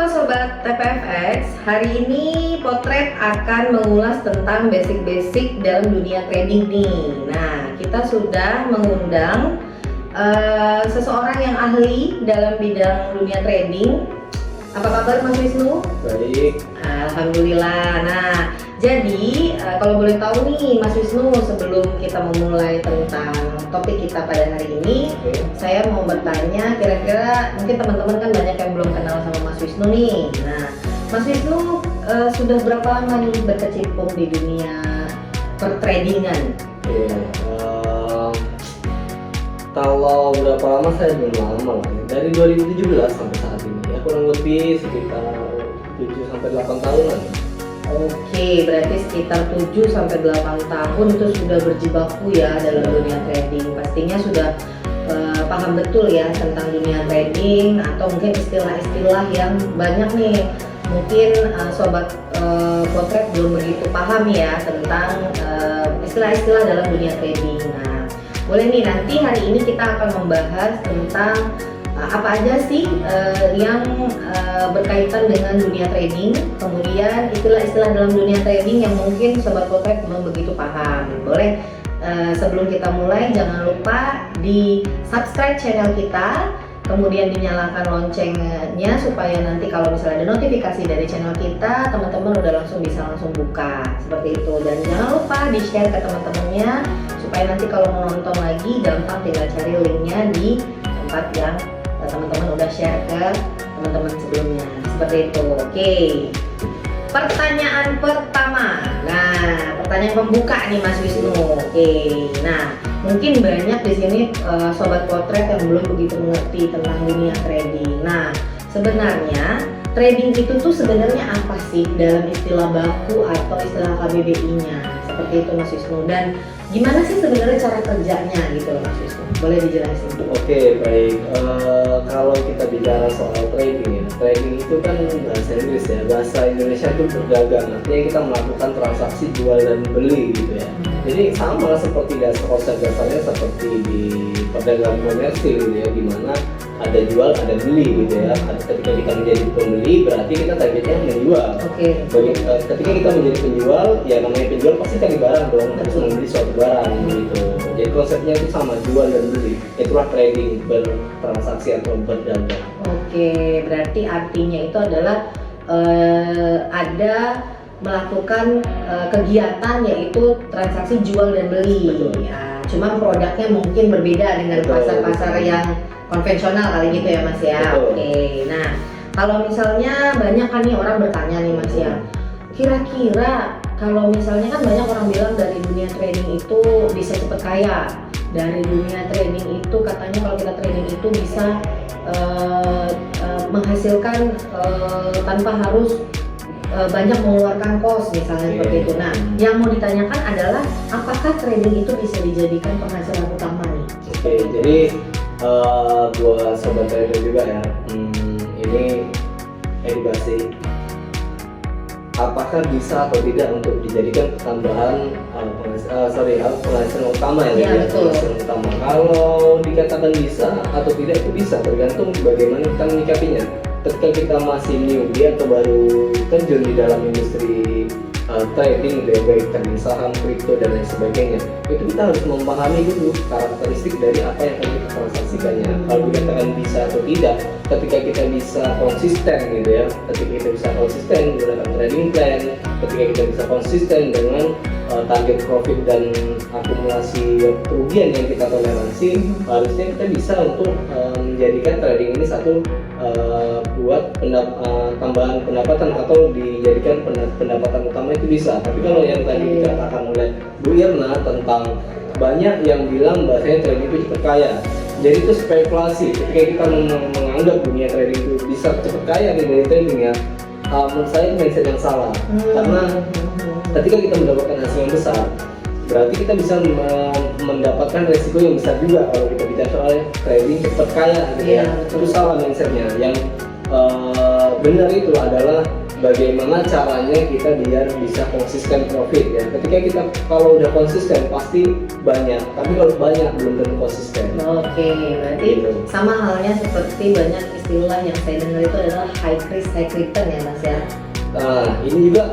Halo Sobat TPFX, hari ini Potret akan mengulas tentang basic-basic dalam dunia trading nih. Nah, kita sudah mengundang seseorang yang ahli dalam bidang dunia trading. Apa kabar Mas Wisnu? Baik. Alhamdulillah. Nah, jadi kalau boleh tahu nih Mas Wisnu, sebelum kita memulai tentang topik kita pada hari ini, saya mau bertanya, kira-kira mungkin teman-teman kan banyak yang belum kenal sama Mas Wisnu nih. Nah, Mas Wisnu sudah berapa lama nih berkecimpung di dunia pertradingan? Kalau berapa lama saya belum lama lah. Dari 2017 sampai saat ini ya kurang lebih sekitar 7-8 tahunan. Oke, berarti sekitar 7-8 tahun itu sudah berjibaku ya dalam dunia trading. Pastinya sudah paham betul ya tentang dunia trading, atau mungkin istilah-istilah yang banyak nih mungkin sobat Potret belum begitu paham ya tentang istilah-istilah dalam dunia trading. Nah, boleh nih, nanti hari ini kita akan membahas tentang apa aja sih yang berkaitan dengan dunia trading, kemudian istilah-istilah dalam dunia trading yang mungkin sobat Potret belum begitu paham. Boleh, sebelum kita mulai jangan lupa di subscribe channel kita, kemudian dinyalakan loncengnya supaya nanti kalau misalnya ada notifikasi dari channel kita, teman-teman udah bisa langsung buka seperti itu. Dan jangan lupa di share ke teman-temannya supaya nanti kalau mau nonton lagi gampang, tinggal cari linknya di tempat yang teman-teman udah share ke teman-teman sebelumnya, seperti itu. Oke, pertanyaan pertama. Nah, pertanyaan pembuka nih Mas Wisnu. Oke, nah mungkin banyak di sini sobat Potret yang belum begitu mengerti tentang dunia trading. Nah, sebenarnya trading itu tuh sebenarnya apa sih dalam istilah baku atau istilah KBBI-nya? Seperti itu Mas Wisnu. Dan gimana sih sebenarnya cara kerjanya gitu Mas Wisnu? Boleh dijelasin? Oke, baik. Kalau kita bicara soal trading ya, trading itu kan bahasa Inggris ya. Bahasa Indonesia itu berdagang, artinya kita melakukan transaksi jual dan beli gitu ya. Jadi sama seperti konsep dasarnya seperti di perdagangan komersil gitu ya, di mana ada jual ada beli gitu ya. Ketika kita menjadi pembeli berarti kita targetnya menjual. Ketika kita menjadi penjual, ya namanya penjual pasti cari barang dong, harus membeli suatu barang gitu. Jadi konsepnya itu sama, jual dan beli. Itulah trading, bertransaksi atau berdagang. Oke, berarti artinya itu adalah ada melakukan kegiatan yaitu transaksi jual dan beli. Ya, cuma produknya mungkin berbeda dengan pasar-pasar yang konvensional kali gitu ya Mas ya. Oke, nah kalau misalnya banyak kan nih orang bertanya nih Mas ya, kira-kira kalau misalnya kan banyak orang bilang dari dunia trading itu bisa cepet kaya, dari dunia trading itu katanya kalau kita trading itu bisa menghasilkan tanpa harus banyak mengeluarkan kos misalnya seperti itu. Nah, yang mau ditanyakan adalah apakah trading itu bisa dijadikan penghasilan utama nih? Oke, jadi buat sobat trader juga ya, ini edukasi. Apakah bisa atau tidak untuk dijadikan tambahan penghasilan utama ya? Penghasilan utama. Kalau dikatakan bisa atau tidak itu bisa, tergantung bagaimana kita menyikapinya. Ketika kita masih newbie atau baru terjun di dalam industri trading, baik trading saham, kripto dan lain sebagainya, itu kita harus memahami dulu karakteristik dari apa yang akan kita transaksikannya. Kalau dikatakan bisa atau tidak, ketika kita bisa konsisten gitu ya, ketika kita bisa konsisten menggunakan trading plan, ketika kita bisa konsisten dengan target profit dan akumulasi kerugian yang kita toleransi, harusnya kita bisa untuk menjadikan trading ini satu buat tambahan pendapatan atau dijadikan pendapatan utama itu bisa. Tapi kalau yang tadi dikatakan oleh Bu Irna tentang banyak yang bilang bahwasanya trading itu cepat kaya, jadi itu spekulasi. Ketika kita menganggap dunia trading itu bisa cepat kaya dari trading ya, menurut saya mindset yang salah. Karena ketika kita mendapatkan hasil yang besar, berarti kita bisa mendapatkan resiko yang besar juga kalau kita bicara soal trading cepat kaya gitu ya. Itu salah mindsetnya. Yang benar itu adalah bagaimana caranya kita biar bisa konsisten profit ya. Ketika kita kalau udah konsisten pasti banyak, tapi kalau banyak belum tentu konsisten. Oke, berarti Gitu. sama halnya seperti banyak istilah yang saya dengar itu adalah high risk high return ya Mas ya. Nah, ini juga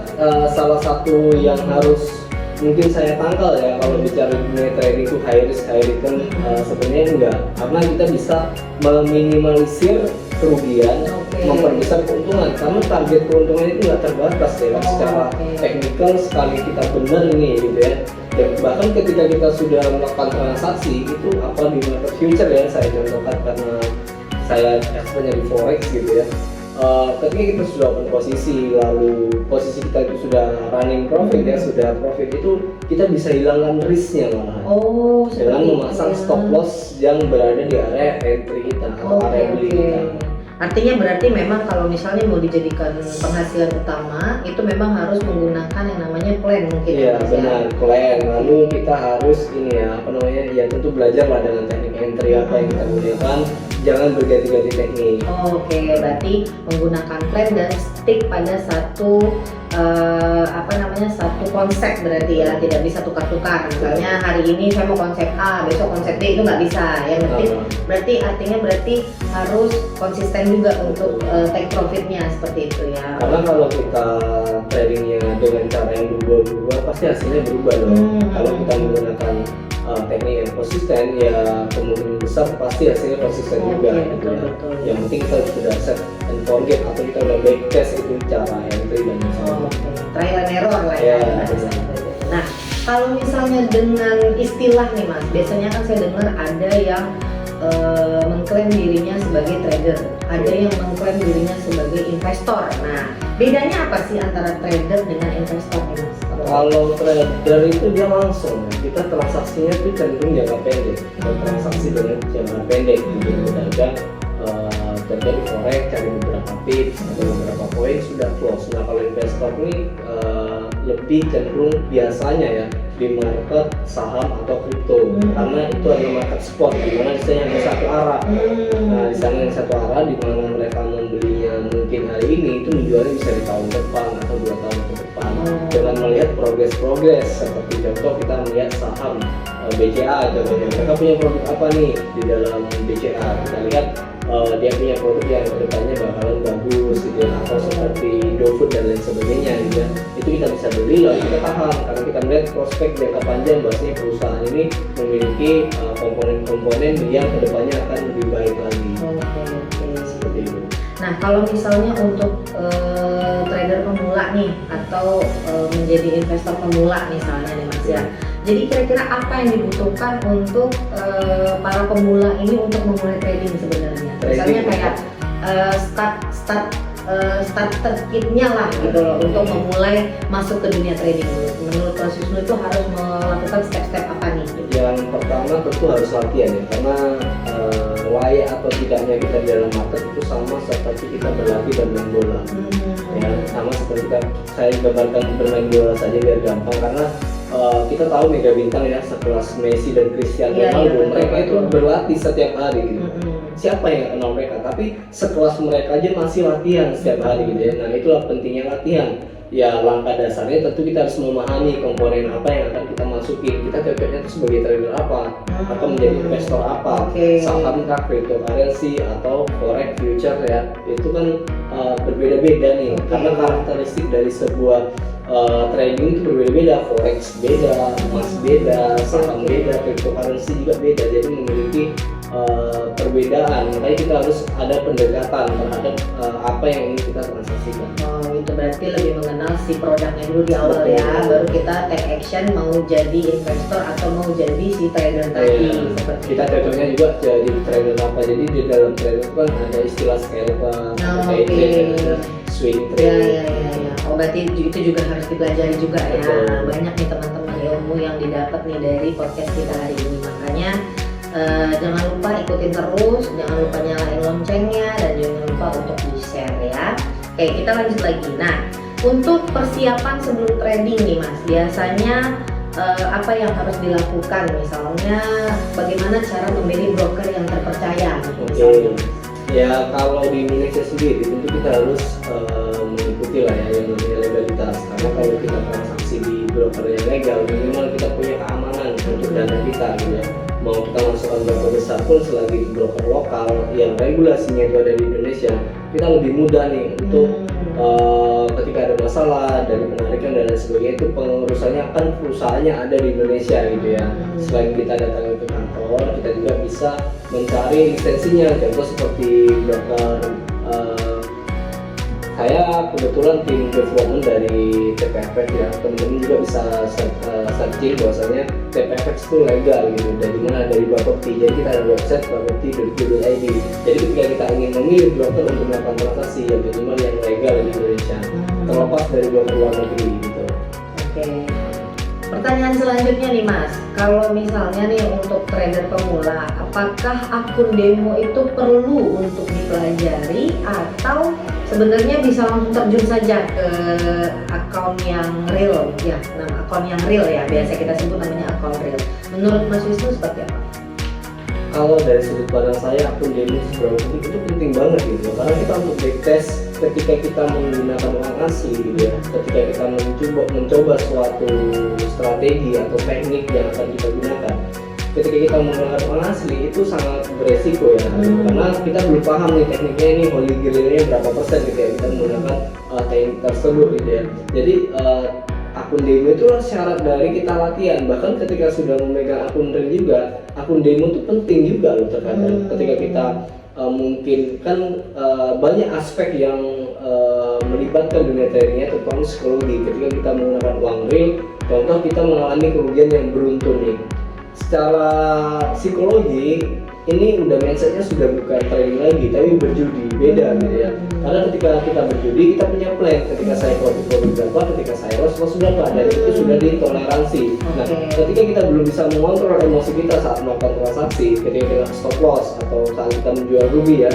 salah satu yang harus mungkin saya tangkal ya kalau bicara dunia trading itu high risk high return. Sebenarnya enggak, karena kita bisa meminimalisir kerugian, memperbesar keuntungan, karena target keuntungan itu nggak terbatas ya. Secara teknikal sekali kita benar ini gitu ya. Dan bahkan ketika kita sudah melakukan transaksi itu apa di market future ya, saya contohkan karena saya expertnya di forex gitu ya. Ketika kita sudah open posisi, lalu posisi kita itu sudah running profit ya, sudah profit, itu kita bisa hilangkan risknya malahan. Dengan memasang stop loss yang berada di area entry kita atau area beli kita. Artinya berarti memang kalau misalnya mau dijadikan penghasilan utama itu memang harus menggunakan yang namanya plan mungkin. Iya benar, plan. Lalu kita harus ini ya apa namanya, ya tentu belajar lah dengan teknik entry apa yang kita gunakan. Jangan berganti-ganti teknik. Oke, berarti menggunakan plan dan stick pada satu satu konsep berarti ya, tidak bisa tukar-tukar. Misalnya hari ini saya mau konsep A, besok konsep B, itu nggak bisa. Yang penting berarti artinya harus konsisten juga untuk take profitnya seperti itu ya. Karena kalau kita tradingnya dengan cara yang berubah-ubah pasti hasilnya berubah dong. Kalau kita menggunakan teknik yang konsisten ya kemungkinan besar pasti hasilnya konsisten juga gitu ya. Yang penting kita sudah set and forget atau kita udah backtest itu cara entry dan trial and error lah ya. Nah, kalau misalnya dengan istilah nih Mas, biasanya kan saya dengar ada yang mengklaim dirinya sebagai trader, ada yang mengklaim dirinya sebagai investor. Nah, bedanya apa sih antara trader dengan investor nih Mas? Kalau trader itu dia langsung, kita transaksinya itu cenderung jangka pendek. Kalau transaksi dengan jangka pendek, gitu, dagang terjadi forex, cari beberapa pips atau beberapa poin sudah close. Nah kalau investor ini lebih cenderung biasanya ya di market saham atau kripto, karena itu adalah market spot di mana misalnya hanya satu arah. Nah di sana yang satu arah di mana mereka membelinya mungkin hari ini itu menjualnya bisa di tahun depan atau 2 tahun ke depan dengan melihat progres seperti contoh kita melihat saham BCA contohnya, mereka punya produk apa nih di dalam BCA, kita lihat dia punya produk yang kedepannya bakalan bagus gitu ya, atau seperti GoFood dan lain sebagainya gitu ya. Itu kita bisa beli lalu kita paham karena kita melihat prospek jangka panjang bahwasanya perusahaan ini memiliki komponen-komponen yang kedepannya akan lebih baik lagi. Seperti itu. Nah kalau misalnya untuk trader pemula nih atau menjadi investor pemula misalnya nih Mas ya, jadi kira-kira apa yang dibutuhkan untuk para pemula ini untuk memulai trading sebenarnya? Misalnya kayak starter kitnya lah gitu loh untuk memulai masuk ke dunia trading. Menurut Mas Wisnu itu harus melakukan step-step apa nih? Yang pertama tentu harus latihan ya, karena layak atau tidaknya kita di dalam market itu sama seperti kita berlatih bermain bola. Ya, sama seperti saya gambarkan bermain bola saja biar gampang, karena kita tahu mega bintang ya sekelas Messi dan Cristiano Ronaldo, mereka itu berlatih setiap hari gitu. Siapa yang kenal mereka, tapi sekelas mereka aja masih latihan setiap hari gitu ya. Nah itulah pentingnya latihan. Ya langkah dasarnya tentu kita harus memahami komponen apa yang akan kita masukin. Kita cocoknya itu sebagai trader apa, atau menjadi investor apa, saham kah, cryptocurrency atau forex future ya. Itu kan berbeda-beda nih, karena karakteristik dari sebuah trading itu berbeda-beda, forex beda, emas beda, saham beda, cryptocurrency juga beda, jadi memiliki perbedaan. Makanya kita harus ada pendekatan terhadap apa yang ingin kita transaksikan. Itu berarti lebih mengenal si produknya dulu di awal ya, baru kita take action mau jadi investor atau mau jadi si trader tadi. Kita cocoknya juga jadi trader apa, jadi di dalam trader kan ada istilah scalper, swing trade. Berarti itu juga harus dipelajari juga ya. Banyak nih teman-teman ilmu yang didapat nih dari podcast kita hari ini. Makanya jangan lupa ikutin terus, jangan lupa nyalain loncengnya, dan jangan lupa untuk di-share ya. Oke, kita lanjut lagi. Nah, untuk persiapan sebelum trading nih Mas, biasanya apa yang harus dilakukan? Misalnya bagaimana cara memilih broker yang terpercaya? Ya kalau di Indonesia sendiri tentu kita harus mengikuti 50-50 lah ya yang namanya legalitas, karena kalau kita transaksi di broker yang legal minimal kita punya keamanan untuk dana kita gitu ya. Mau kita masukkan broker besar pun selagi broker lokal yang regulasinya itu ada di Indonesia, kita lebih mudah nih untuk ketika ada masalah dari penarikan dan lain sebagainya itu pengurusannya kan perusahaannya ada di Indonesia gitu ya. Selain kita datang ke kantor, kita juga bisa mencari lisensinya. Contoh seperti broker saya kebetulan tim development dari TPFX ya, teman-teman juga bisa searching bahwasanya TPFX itu legal gitu. Dari mana? Dari Bapepti. Jadi kita ada website bapepti.co.id. Jadi ketika kita ingin memilih broker untuk melakukan transaksi yang minimal yang legal di Indonesia, terlepas dari broker luar negeri gitu. Oke. Pertanyaan selanjutnya nih Mas, kalau misalnya nih untuk trader pemula, apakah akun demo itu perlu untuk dipelajari atau sebenarnya bisa langsung terjun saja ke akun yang real ya, akun yang real ya, biasa kita sebut namanya akun real. Menurut Mas Wisnu seperti apa? Kalau dari sudut pandang saya, akun demo seberapa penting itu penting banget gitu, karena kita untuk backtest ketika kita menggunakan uang asli gitu ya, ketika kita mencoba suatu strategi atau teknik yang akan kita gunakan, ketika kita menggunakan uang asli itu sangat beresiko ya, karena kita belum paham nih tekniknya ini holy grailnya berapa persen ketika kita menggunakan teknik tersebut gitu ya. Jadi akun demo itu syarat dari kita latihan. Bahkan ketika sudah memegang akun real juga, akun demo itu penting juga loh terkadang. Ketika kita mungkin kan banyak aspek yang melibatkan dunia tradingnya, terutama psikologi. Ketika kita menggunakan uang real, contoh kita mengalami kerugian yang beruntun nih, secara psikologi ini udah mindsetnya sudah bukan trading lagi tapi berjudi, beda gitu ya. Karena ketika kita berjudi kita punya plan, ketika saya profit berapa, ketika saya loss berapa, dan itu sudah ditoleransi. Nah, ketika kita belum bisa mengontrol emosi kita saat melakukan transaksi, ketika kita stop loss atau saat kita menjual rugi ya,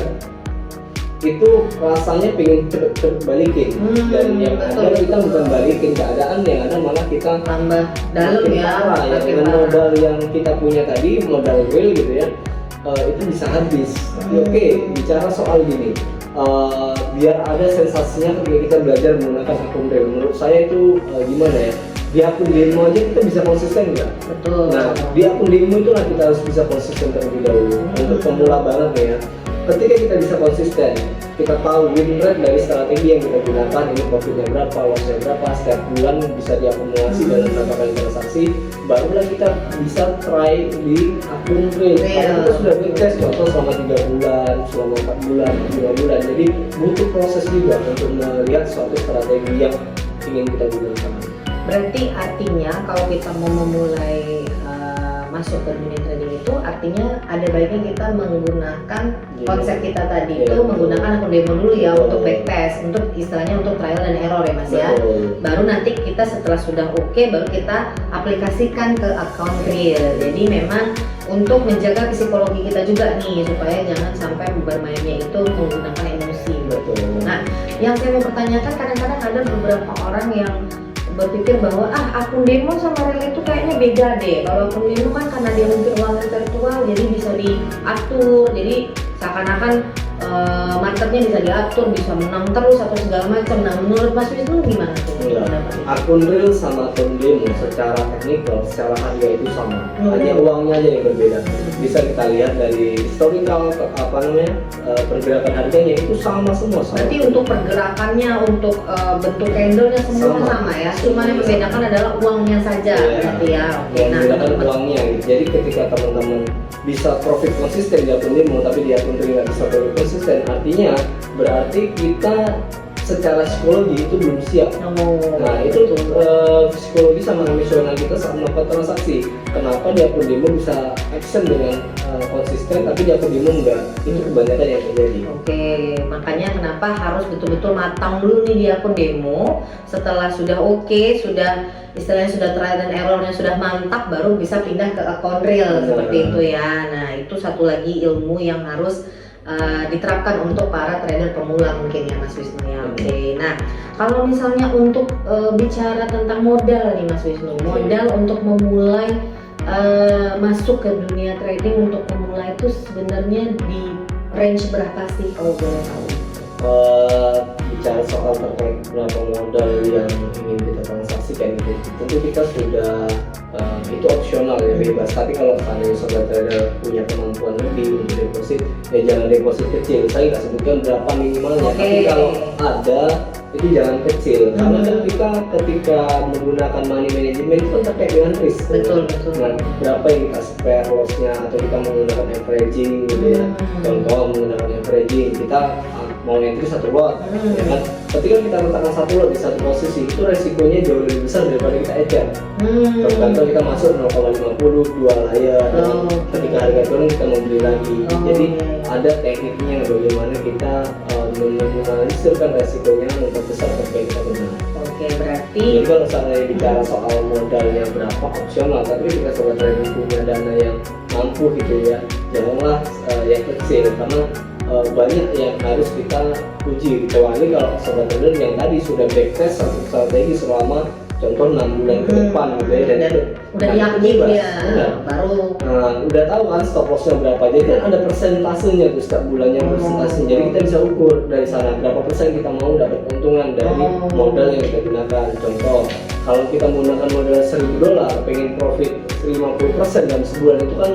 itu rasanya pengen cepet balikin, dan yang ada kita bukan balikin keadaan, yang ada malah kita tambah dalam ya, dengan modal yang kita punya tadi, modal real gitu ya, itu bisa habis. Oke, bicara soal gini, biar ada sensasinya ketika kita belajar menggunakan akun real, menurut saya itu gimana ya, di akun demo aja kita bisa konsisten nggak? Betul. Nah, di akun demo itulah kita harus bisa konsisten terlebih dahulu. Untuk pemula banget ya, ketika kita bisa konsisten, kita tahu win rate dari strategi yang kita gunakan, ini profitnya berapa, lossnya berapa, setiap bulan bisa diakumulasi dalam berapa kali transaksi, barulah kita bisa try di akun real. Karena kita sudah backtest contoh selama 3 bulan, selama 4 bulan, 5 bulan. Jadi butuh proses juga untuk melihat suatu strategi yang ingin kita gunakan. Berarti artinya kalau kita mau memulai masuk ke dunia trading itu, artinya ada baiknya kita menggunakan konsep kita tadi itu menggunakan akun demo dulu ya, untuk backtest, untuk istilahnya untuk trial dan error ya Mas ya. Baru nanti kita setelah sudah oke, baru kita aplikasikan ke akun real. Jadi memang untuk menjaga psikologi kita juga nih, supaya jangan sampai bermainnya itu menggunakan emosi. Nah, yang saya mau pertanyakan, kadang-kadang ada beberapa orang yang berpikir bahwa akun demo sama real itu kayaknya beda deh. Kalau akun demo kan karena dia mungkin uangnya virtual, jadi bisa diatur, jadi seakan-akan marketnya bisa diatur, bisa menang terus atau segala macam. Nah, menurut Mas Wisnu gimana tuh? Akun real sama akun demo secara teknikal, secara harga itu sama, hanya uangnya aja yang berbeda. Bisa kita lihat dari historical pergerakan harganya itu sama semua. Berarti untuk pergerakannya, untuk bentuk candlenya semua sama ya, cuma yang membedakan adalah uangnya saja. Berarti ya. Oke, nah, membedakan uangnya. Jadi ketika teman-teman bisa profit konsisten di akun demo tapi di akun real nggak bisa profit konsisten, artinya berarti kita secara psikologi itu belum siap. Nah, itu psikologi sama emosional kita saat melakukan transaksi. Kenapa di akun demo bisa action dengan konsisten tapi di akun demo enggak? Itu kebanyakan yang terjadi. Oke, makanya kenapa harus betul-betul matang dulu nih di akun demo. Setelah sudah sudah istilahnya sudah trial dan errornya sudah mantap, baru bisa pindah ke akun real seperti itu ya. Nah, itu satu lagi ilmu yang harus diterapkan untuk para trader pemula mungkin ya Mas Wisnu ya. Oke. Nah, kalau misalnya untuk bicara tentang modal nih Mas Wisnu, modal untuk memulai masuk ke dunia trading untuk pemula itu sebenarnya di range berapa sih kalau boleh tahu? bicara soal terkait berapa modal yang ingin kita transaksikan gitu, tentu kita sudah itu opsional ya, bebas. Tapi kalau seandainya sobat trader punya kemampuan lebih untuk deposit, ya jangan deposit kecil. Saya nggak sebutkan berapa minimalnya, tapi kalau ada itu jangan kecil, karena kan kita ketika menggunakan money management itu kan terkait dengan risk. Betul. Nah, berapa yang kita spare lossnya, atau kita menggunakan averaging gitu ya. Contoh menggunakan averaging, kita mau entry satu lot, ya kan? Ketika kita letakkan satu lot di satu posisi, itu resikonya jauh lebih besar daripada kita ecer. Contoh kita masuk 0,50 dua layar, ketika harga turun kita mau beli lagi. Jadi ada tekniknya bagaimana kita meminimalisirkan resikonya, memperbesar ketika kita benar. Oke, berarti Jadi kalau saya bicara soal modalnya berapa opsional, tapi ketika sobat trader punya dana yang mampu gitu ya, janganlah yang kecil, karena banyak yang harus kita uji, kecuali kalau sobat trader yang tadi sudah backtest satu strategi selama contoh 6 bulan ke depan gitu ya, dan udah yakin ya, baru udah tahu kan stop lossnya berapa, jadi kan ada persentasenya tuh setiap bulannya persentasenya, jadi kita bisa ukur dari sana berapa persen kita mau dapat keuntungan dari modal yang kita gunakan. Contoh kalau kita menggunakan modal $1.000 pengen profit 50% dalam sebulan, itu kan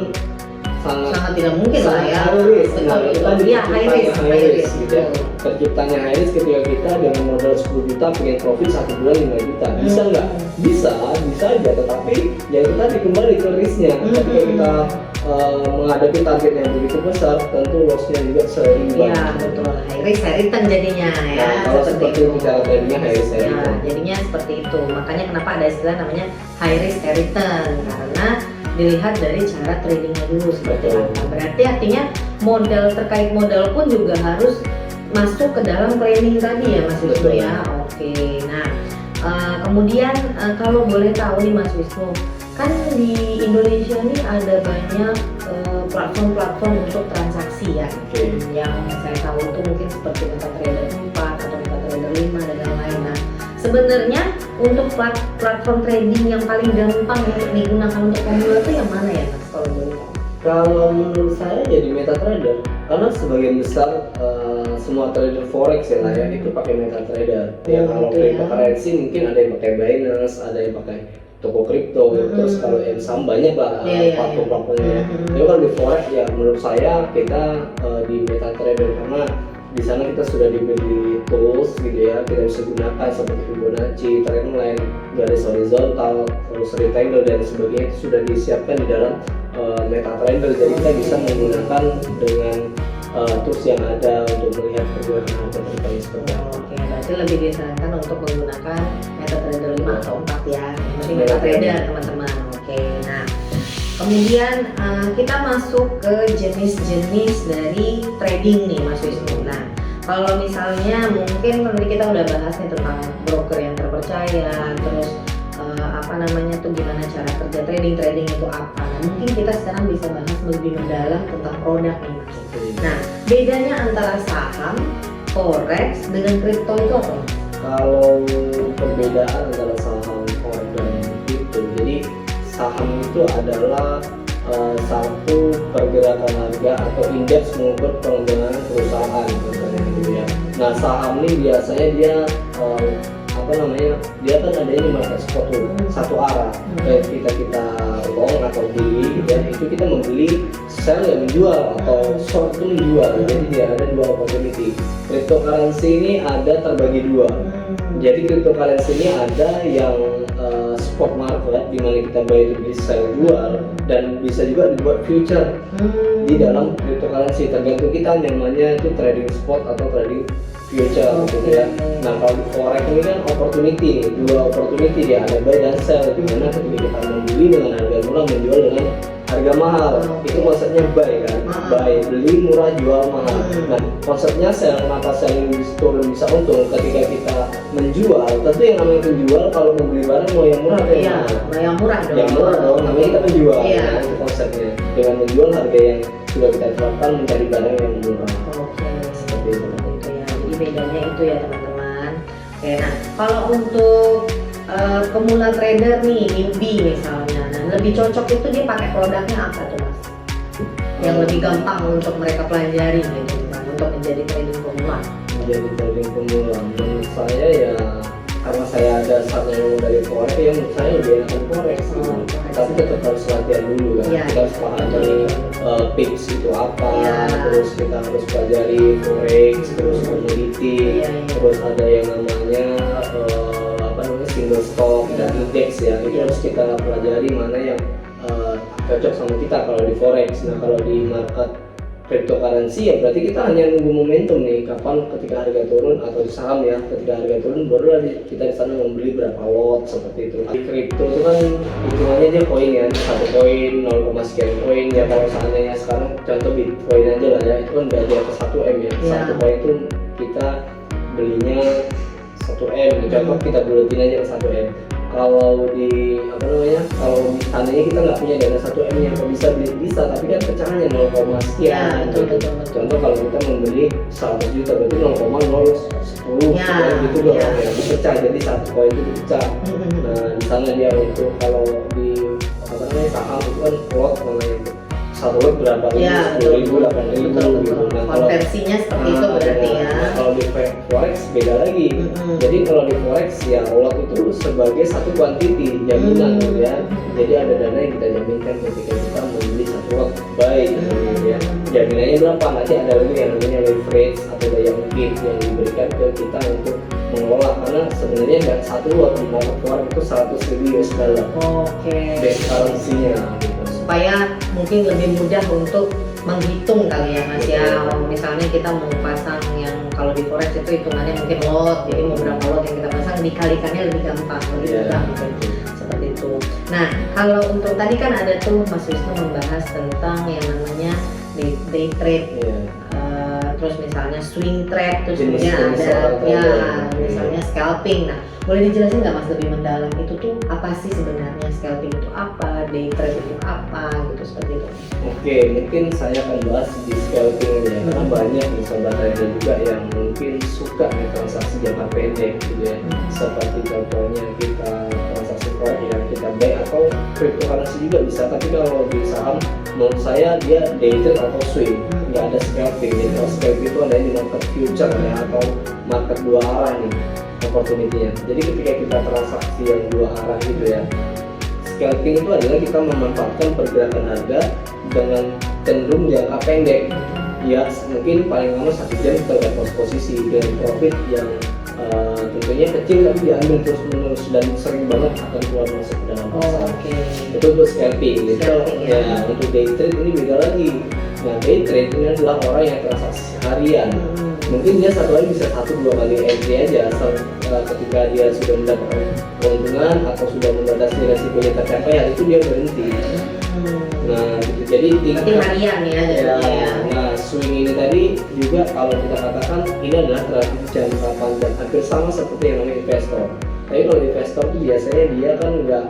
sangat tidak mungkin lah ya. High risk. Nah, itu kan high risk gitu ya. Terciptanya high risk ketika kita dengan modal 10 juta pengen profit 1 bulan 5 juta. Bisa nggak? Bisa aja, tetapi ya itu tadi kembali ke risknya. Ketika kita menghadapi target yang begitu besar, tentu lossnya juga sering banget. Iya betul, high risk high return jadinya ya. Nah, kalau seperti itu cara tradingnya high risk high return. Jadinya seperti itu. Makanya kenapa ada istilah namanya high risk high return, karena dilihat dari cara tradingnya dulu seperti apa. Berarti artinya modal, terkait modal pun juga harus masuk ke dalam planning tadi ya Mas Wisnu ya. Oke, nah kemudian kalau boleh tahu nih Mas Wisnu, kan di Indonesia nih ada banyak platform-platform untuk transaksi ya. Yang saya tahu itu mungkin seperti MetaTrader 4 atau MetaTrader 5 dan lain-lain. Nah, sebenarnya untuk platform trading yang paling gampang untuk digunakan untuk pemula itu yang mana ya Mas kalau boleh tahu? Kalau menurut saya jadi MetaTrader, karena sebagian besar semua trader forex ya lah ya itu pakai MetaTrader. Ya kalau cryptocurrency mungkin ada yang pakai Binance, ada yang pakai toko kripto, terus kalau yang saham banyak lah platform-platformnya. Jadi kalau di forex ya menurut saya kita di MetaTrader, karena di sana kita sudah diberi tools gitu ya, kita bisa gunakan seperti Fibonacci, trendline, garis horizontal, terus rectangle dan sebagainya itu sudah disiapkan di dalam MetaTrader. Jadi kita bisa menggunakan dengan tools yang ada untuk melihat pergerakan harga terbaik seperti apa. Oke, berarti lebih disarankan untuk menggunakan MetaTrader 5 atau 4 ya. Yang penting MetaTrader teman-teman. Oke, nah kemudian kita masuk ke jenis-jenis dari trading nih Mas Wisnu. Nah, kalau misalnya mungkin nanti kita udah bahas nih tentang broker yang terpercaya, terus gimana cara kerja trading itu apa. Nah, mungkin kita sekarang bisa bahas lebih mendalam tentang produk nih Mas. Nah, bedanya antara saham, forex dengan kripto itu apa? Kalau perbedaan antara saham, forex dan kripto, jadi saham itu adalah satu pergerakan harga atau indeks mengukur pengembangan perusahaan gitu ya. Nah, saham ini biasanya dia dia kan adanya di market spot tuh, satu arah. Kayak kita long atau beli gitu ya, itu kita membeli, sell ya menjual, atau short itu menjual. Jadi dia ada dua opportunity. Cryptocurrency ini ada terbagi dua. Jadi cryptocurrency ini ada yang spot market di mana kita buy beli sell jual, dan bisa juga dibuat future di dalam cryptocurrency, tergantung kita nyamannya itu trading spot atau trading future gitu ya. Nah, kalau di forex ini kan opportunity nih, dua opportunity dia, ada buy dan sell, di mana ketika kita membeli dengan harga murah, menjual dengan harga mahal. Itu konsepnya buy kan, buy beli murah, jual mahal. Nah, konsepnya sell, kenapa sell ini turun bisa untung ketika kita menjual. Tentu yang namanya penjual kalau membeli barang mau yang murah atau yang mahal? Yang murah dong. Yang murah dong, namanya kita menjual. Nah, itu konsepnya, dengan menjual harga yang sudah kita tetapkan mencari barang yang murah. Seperti itu ya. Jadi bedanya itu ya teman-teman. Oke, nah kalau untuk pemula trader nih, newbie misalnya, nah lebih cocok itu dia pakai produknya apa tuh Mas? Yang lebih gampang untuk mereka pelajari gitu kan, untuk menjadi trading pemula. menjadi trading pemula, menurut saya ya karena saya ada saatnya yang dari forex ya menurut saya lebih enak forex gitu. Tapi tetap harus latihan dulu kan. Ya. Kita harus pahami pips itu apa, Ya. terus kita harus pelajari forex, terus commodity, Ya. terus ada yang namanya apa namanya single stock dan index ya. Itu Ya. harus kita pelajari mana yang cocok sama kita kalau di forex. Nah kalau di market cryptocurrency ya berarti kita hanya nunggu momentum nih, kapan ketika harga turun, atau di saham ya ketika harga turun baru kita di sana membeli berapa lot seperti itu. Di kripto itu kan hitungannya dia koin ya, satu koin 0, sekian koin ya. Kalau seandainya sekarang contoh Bitcoin aja lah ya, itu kan udah di atas 1 M ya. Satu koin itu kita belinya 1 M, contoh kita buletin aja ke 1 M. Kalau di apa namanya, kalau seandainya kita nggak punya dana 1 M yang bisa beli, bisa, tapi kan pecahannya 0, sekian. Ya, betul. Contoh kalau kita membeli 100 juta berarti 0,010 Ya, gitu dong ya. ya, dipecah, jadi satu koin itu dipecah. Nah di sana dia untuk kalau di apa namanya saham itu kan lot namanya itu, satu lot berapa ribu, Ya, 10.000, 8.000 gitu. Nah kalau konversinya seperti itu berarti ya. nah, kalau di forex beda lagi. Jadi kalau di forex ya lot itu sebagai satu quantity jaminan gitu ya. Jadi ada dana yang kita jaminkan ketika kita membeli satu lot baik gitu ya. Jaminannya berapa? Nanti ada lagi yang namanya leverage atau daya ungkit yang diberikan ke kita untuk mengelola, karena sebenarnya nggak satu lot di market forex itu 100.000 US dollar Oke. base currency-nya gitu. Supaya mungkin lebih mudah untuk menghitung kali ya Mas ya. Misalnya kita mau pasang yang kalau di forex itu hitungannya mungkin lot, jadi mau berapa lot yang kita pasang dikalikannya lebih gampang, lebih mudah mungkin seperti itu. Nah kalau untuk tadi kan ada tuh Mas Wisnu membahas tentang yang namanya day trade. Iya. Terus misalnya swing trade, terus Jenis kemudian ada swing ya trade. misalnya scalping. Nah boleh dijelasin nggak Mas lebih mendalam itu tuh apa sih sebenarnya, scalping itu apa, day trade itu apa gitu, seperti itu. Oke, mungkin saya akan bahas di scalping ya, karena banyak nih sobat trader juga yang mungkin suka nih transaksi jangka pendek gitu ya. Seperti contohnya kita transaksi forex yang kita buy atau cryptocurrency juga bisa, tapi kalau di saham menurut saya dia day trade atau swing, nggak ada scalping. Jadi kalau scalping itu ada di market future ya, atau market dua arah nih opportunity-nya. Jadi ketika kita transaksi yang dua arah gitu ya, scalping itu adalah kita memanfaatkan pergerakan harga dengan cenderung jangka pendek ya, mungkin paling lama 1 jam kita dapat posisi dengan profit yang tentunya kecil tapi diambil terus menerus dan sering banget akan keluar masuk ke dalam pasar. Itu untuk scalping. Jadi ya untuk day trade ini beda lagi. Nah day trade ini adalah orang yang transaksi harian. Mungkin dia satu hari bisa 1-2 kali entry aja asal ketika dia sudah mendapatkan keuntungan atau sudah membatasi resikonya tercapai, hari itu dia berhenti. Nah gitu. Jadi berarti harian ya jadinya ya. Nah swing ini tadi juga kalau kita katakan ini adalah strategi jangka panjang, hampir sama seperti yang namanya investor. Tapi kalau investor itu biasanya dia kan nggak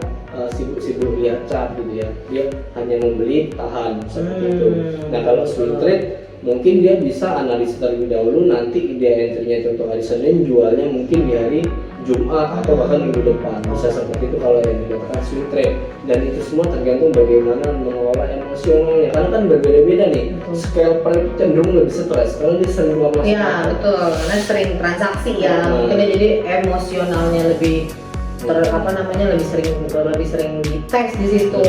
sibuk-sibuk lihat chart gitu ya, dia hanya membeli tahan seperti itu. Nah kalau swing trade mungkin dia bisa analisis terlebih dahulu, nanti dia entry-nya contoh hari Senin, jualnya mungkin di hari Jumat atau bahkan minggu depan, bisa seperti itu kalau yang dikatakan swing trade. Dan itu semua tergantung bagaimana mengelola emosionalnya, karena kan berbeda-beda nih. Scalper cenderung lebih stres karena dia sering keluar masuk. Ya betul, karena sering transaksi ya, mungkin dia jadi emosionalnya lebih lebih sering dites di situ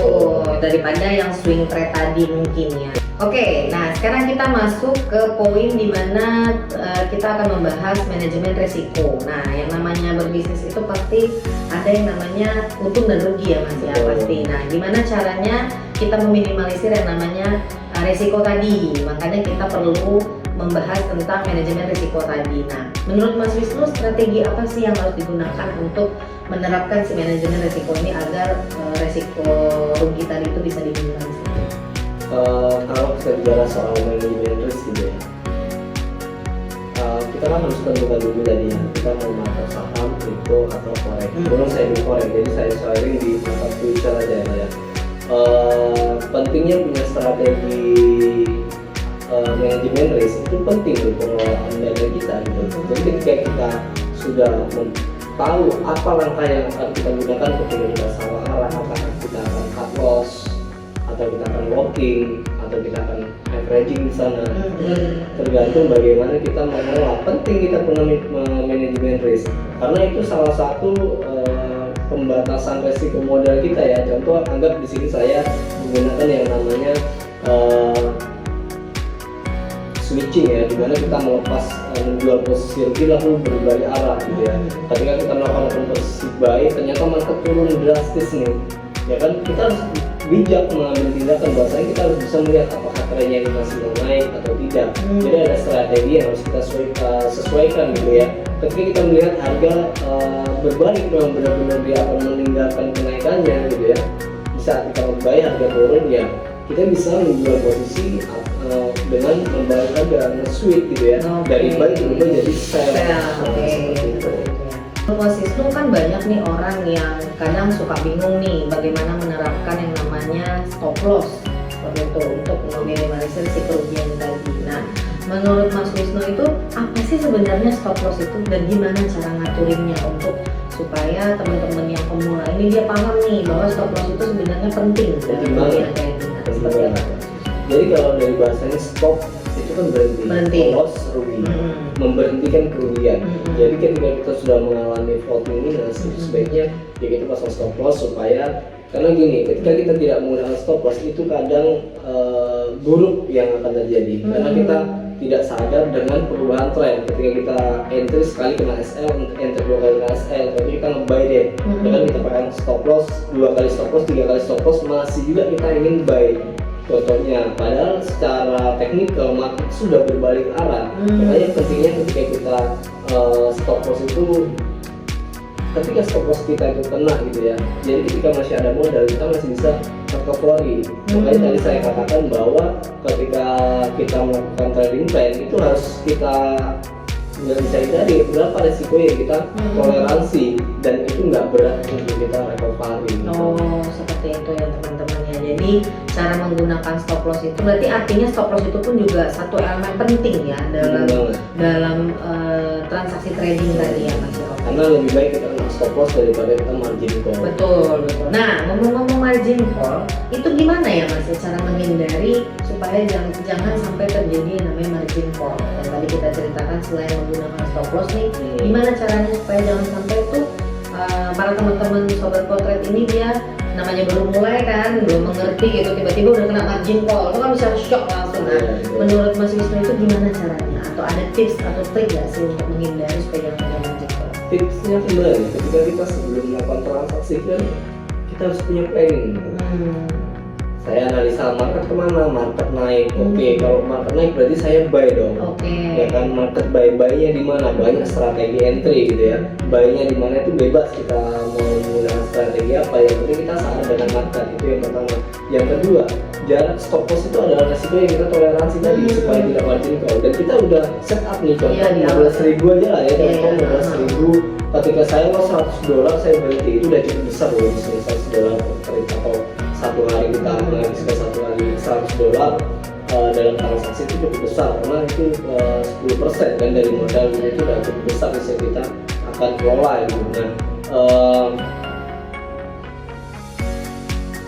daripada yang swing trade tadi mungkin ya. Oke, nah sekarang kita masuk ke poin dimana kita akan membahas manajemen resiko. Nah yang namanya berbisnis itu pasti ada yang namanya untung dan rugi ya Mas ya pasti. Nah gimana caranya kita meminimalisir yang namanya resiko tadi, makanya kita perlu membahas tentang manajemen risiko tadi. Nah, menurut Mas Wisnu strategi apa sih yang harus digunakan untuk menerapkan si manajemen risiko ini agar resiko rugi tadi itu bisa diminimalisir? Kalau kita bicara soal manajemen risk gitu ya, kita kan harus tentukan dulu tadi ya, kita mau market saham, kripto atau forex. Belum saya di forex, jadi saya sharing di market future aja ya. Pentingnya punya strategi manajemen risk itu penting untuk pengelolaan dana kita gitu. Jadi ketika kita sudah tahu apa langkah yang akan kita gunakan ketika kita salah arah, apakah kita akan cut loss atau kita akan walking atau kita akan averaging di sana. Tergantung bagaimana kita mengelola. Penting kita punya manajemen risk, karena itu salah satu pembatasan resiko modal kita ya. Contoh, anggap di sini saya menggunakan yang namanya switching ya, dimana kita melepas menjual posisi rugi lalu berbalik arah gitu ya. Ketika kita melakukan posisi buy, ternyata market turun drastis nih, ya kan kita harus bijak mengambil tindakan. Bahwasanya kita harus bisa melihat apakah trennya ini masih mau naik atau tidak. Jadi ada strategi yang harus kita sesuaikan gitu ya. Ketika kita melihat harga berbalik memang benar-benar dia akan meninggalkan kenaikannya gitu ya, di saat kita buy harga turun ya, kita bisa menjual posisi dengan membalik harga, nge-switch gitu ya, dari buy berubah jadi sell. Seperti itu. Posisnu kan banyak nih orang yang kadang suka bingung nih bagaimana menerapkan yang namanya stop loss seperti itu untuk meminimalisir si kerugian tadi. Nah, menurut Mas Wisnu itu apa sih sebenarnya stop loss itu dan gimana cara ngaturinnya untuk supaya teman-teman yang pemula ini dia paham nih bahwa stop loss itu sebenarnya penting dalam dunia trading. Seperti apa? Jadi kalau dari bahasanya stop itu kan berhenti. Loss rugi, memberhentikan kerugian. Jadi ketika kita sudah mengalami floating minus, itu sebaiknya ya kita pasang stop loss supaya, karena gini, ketika kita tidak menggunakan stop loss itu kadang buruk yang akan terjadi karena kita tidak sadar dengan perubahan tren. Ketika kita entry sekali kena SL, entry 2 kali kena SL, tapi kita nge-buy deh, dengan kita pakai stop loss 2 kali stop loss, 3 kali stop loss, masih juga kita ingin buy. Contohnya, padahal secara teknikal market sudah berbalik arah. Makanya pentingnya ketika kita stop loss itu, ketika stop loss kita itu kena gitu ya, jadi ketika masih ada modal kita masih bisa recovery. Makanya tadi saya katakan bahwa ketika kita melakukan trading plan itu harus kita nggak bisa hindari berapa resiko yang kita toleransi, dan itu nggak berat untuk kita recovery. Seperti itu ya teman-teman ya. Jadi cara menggunakan stop loss itu berarti artinya stop loss itu pun juga satu elemen penting ya dalam transaksi trading tadi ya Mas. Karena lebih baik kita kena stop loss daripada kita margin call. Betul. Nah, ngomong-ngomong margin call, itu gimana ya Mas cara menghindari supaya jangan sampai terjadi yang namanya margin call. Dan tadi kita ceritakan selain menggunakan stop loss nih, gimana caranya supaya jangan sampai tuh para teman-teman sobat potret ini dia namanya baru mulai kan, belum mengerti gitu, tiba-tiba udah kena margin call, itu kan bisa shock langsung. Nah, menurut Mas Wisnu itu gimana caranya? Atau ada tips atau trik nggak sih untuk menghindari supaya jangan kena margin call? Tipsnya kembali ketika kita sebelum melakukan transaksi kan kita harus punya planning. Saya analisa market kemana, market naik, oke, kalau market naik berarti saya buy dong. Ya kan, market buy-nya di mana, banyak strategi entry gitu ya. Buy-nya di mana itu bebas, kita mau menggunakan strategi apa, yang penting kita sadar dengan market, itu yang pertama. Yang kedua, jarak stop loss itu adalah resiko yang kita toleransi tadi supaya tidak margin call. Dan kita udah set up nih, contoh 15.000 aja lah ya, contoh 15.000. Ketika saya loss $100, saya berhenti, itu udah cukup besar loh, misalnya $100 per trade, atau satu hari kita menghabiskan satu hari $100 dalam transaksi itu cukup besar, karena itu 10% kan dari modal itu udah cukup besar yang kita akan kelola gitu.